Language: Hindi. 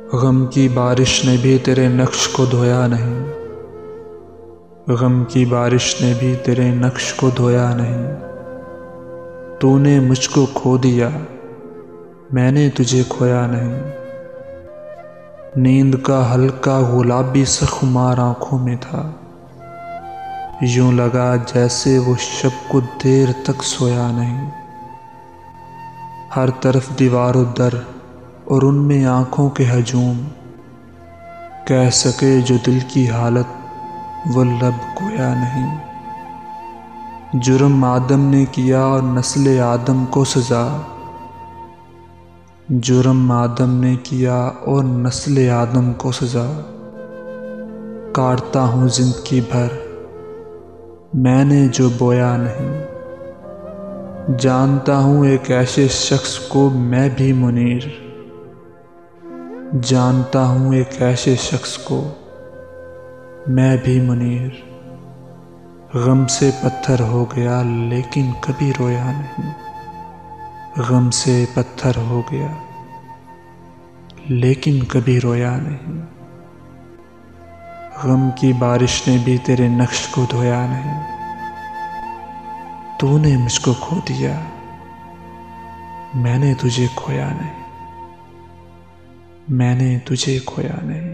गम की बारिश ने भी तेरे नक्श को धोया नहीं, गम की बारिश ने भी तेरे नक्श को धोया नहीं। तूने मुझको खो दिया, मैंने तुझे खोया नहीं। नींद का हल्का गुलाबी सा खुमार आँखों में था, यूं लगा जैसे वो शब को देर तक सोया नहीं। हर तरफ दीवारों दर और उनमें आँखों के हजूम, कह सके जो दिल की हालत वो लब कोया नहीं। जुर्म आदम ने किया और नस्ल आदम को सज़ा, जुर्म आदम ने किया और नस्ल आदम को सज़ा। काटता हूँ जिंदगी भर मैंने जो बोया नहीं। जानता हूँ एक ऐसे शख्स को मैं भी मुनीर, जानता हूँ एक ऐसे शख्स को मैं भी मुनीर। गम से पत्थर हो गया लेकिन कभी रोया नहीं, गम से पत्थर हो गया लेकिन कभी रोया नहीं। गम की बारिश ने भी तेरे नक्श को धोया नहीं। तूने मुझको खो दिया, मैंने तुझे खोया नहीं, मैंने तुझे खोया नहीं।